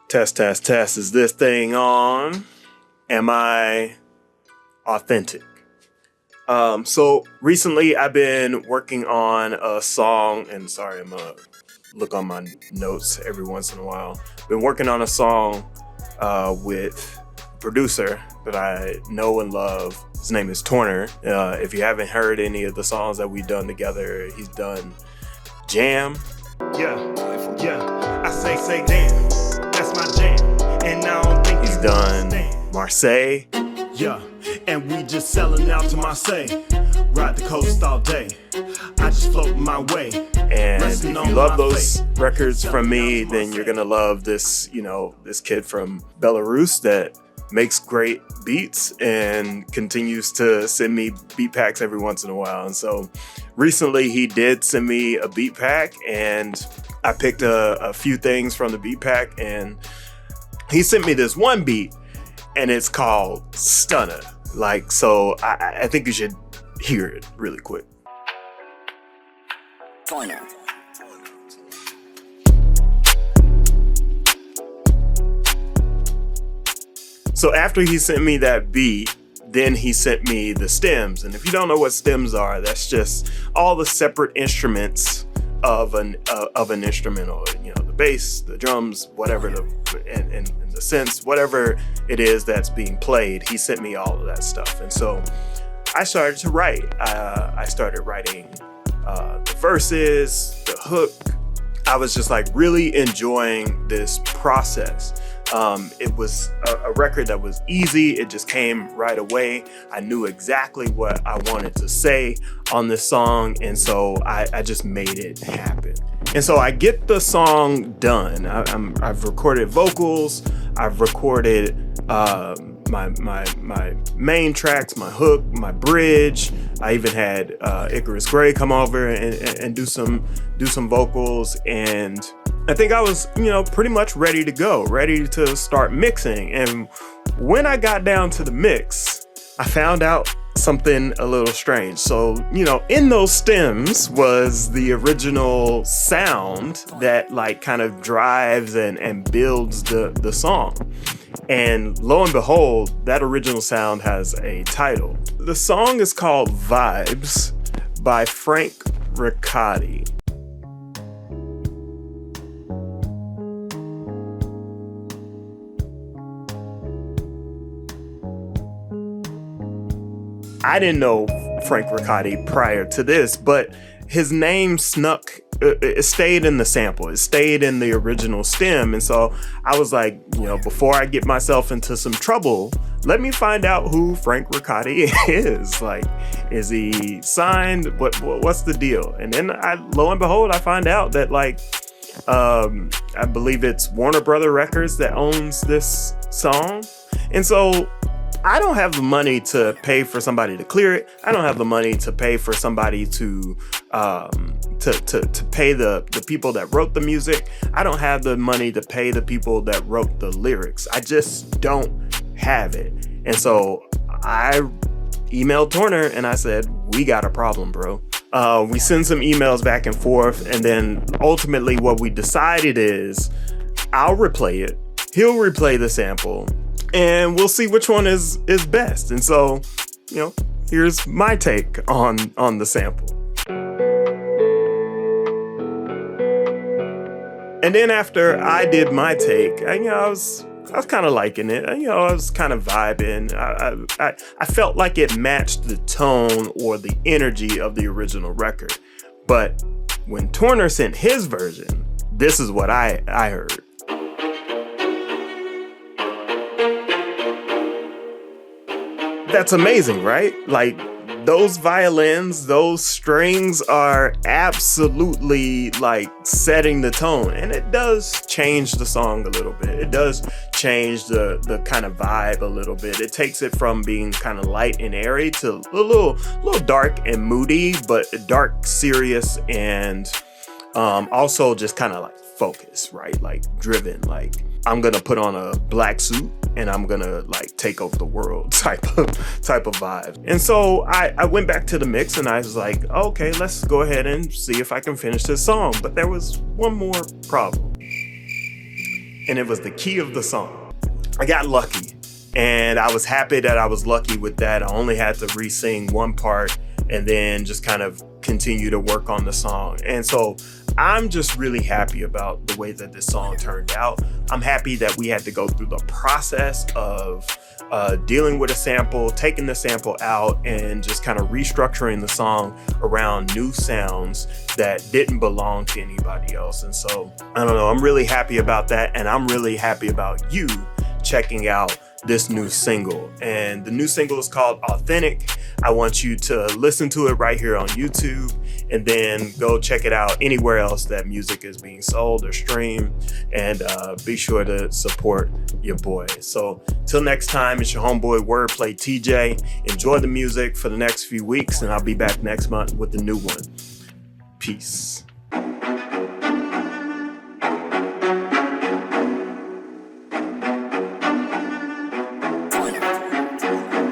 Test, test, test. Is this thing on? Am I authentic? So recently I've been working on a song, and sorry, I'm gonna look on my notes every once in a while. Been working on a song with a producer that I know and love. His name is Torner. If you haven't heard any of the songs that we've done together, he's done Jam. Yeah, I say damn, that's my jam. And I don't think he's done Marseille. Yeah, and we just selling out to Marseille. Ride the coast all day. I just float my way. And if you love those records from me, then you're gonna love this, this kid from Belarus that makes great beats and continues to send me beat packs every once in a while. And so recently he did send me a beat pack, and I picked a few things from the beat pack, and he sent me this one beat, and it's called Stunner. So I think you should hear it really quick. Torner. So after he sent me that beat, then he sent me the stems. And if you don't know what stems are, that's just all the separate instruments of an instrumental. The bass, the drums, whatever, and the synths, whatever it is that's being played. He sent me all of that stuff. And so I started to write. I started writing the verses, the hook. I was just really enjoying this process. It was a record that was easy. It just came right away. I knew exactly what I wanted to say on this song, and so I just made it happen. And so I get the song done. I've recorded vocals. I've recorded my main tracks, my hook, my bridge. I even had Icarus Gray come over and do some vocals, and I think I was, pretty much ready to go, ready to start mixing. And when I got down to the mix, I found out something a little strange. So, in those stems was the original sound that kind of drives and builds the song. And lo and behold, that original sound has a title. The song is called Vibes by Frank Riccotti. I didn't know Frank Riccotti prior to this, but his name it stayed in the sample. It stayed in the original stem. And so I was like, before I get myself into some trouble, let me find out who Frank Riccotti is. Is he signed? What's the deal? And then lo and behold, I find out that I believe it's Warner Brother Records that owns this song. And so I don't have the money to pay for somebody to clear it. I don't have the money to pay for somebody to pay the people that wrote the music. I don't have the money to pay the people that wrote the lyrics. I just don't have it. And so I emailed Torner and I said, we got a problem, bro. We send some emails back and forth, and then ultimately what we decided is I'll replay it. He'll replay the sample, and we'll see which one is best. And so, here's my take on the sample. And then after I did my take, I was kind of liking it. I was kind of vibing. I felt like it matched the tone or the energy of the original record. But when Torner sent his version, this is what I heard. That's amazing, right? Those violins, those strings are absolutely setting the tone. And it does change the song a little bit. It does change the kind of vibe a little bit. It takes it from being kind of light and airy to a little dark and moody, but dark, serious, and also just kind of focused, right? Driven, I'm gonna put on a black suit and I'm gonna take over the world type of vibe. And so I went back to the mix and I was like, okay, let's go ahead and see if I can finish this song. But there was one more problem. and it was the key of the song. I got lucky, and I was happy that I was lucky with that. I only had to re-sing one part and then just kind of continue to work on the song. And so I'm just really happy about the way that this song turned out. I'm happy that we had to go through the process of dealing with a sample, taking the sample out, and just kind of restructuring the song around new sounds that didn't belong to anybody else. And so, I don't know, I'm really happy about that. And I'm really happy about you checking out this new single. And the new single is called Authentic. I want you to listen to it right here on YouTube, and then go check it out anywhere else that music is being sold or streamed, and be sure to support your boy. So till next time, it's your homeboy Wordplay TJ. Enjoy the music for the next few weeks, and I'll be back next month with a new one. Peace.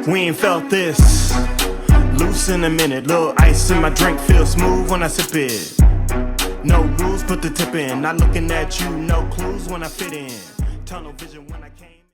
We ain't felt this. Loose in a minute, little ice in my drink, feel smooth when I sip it. No rules, put the tip in. Not looking at you, no clues when I fit in. Tunnel vision when I came.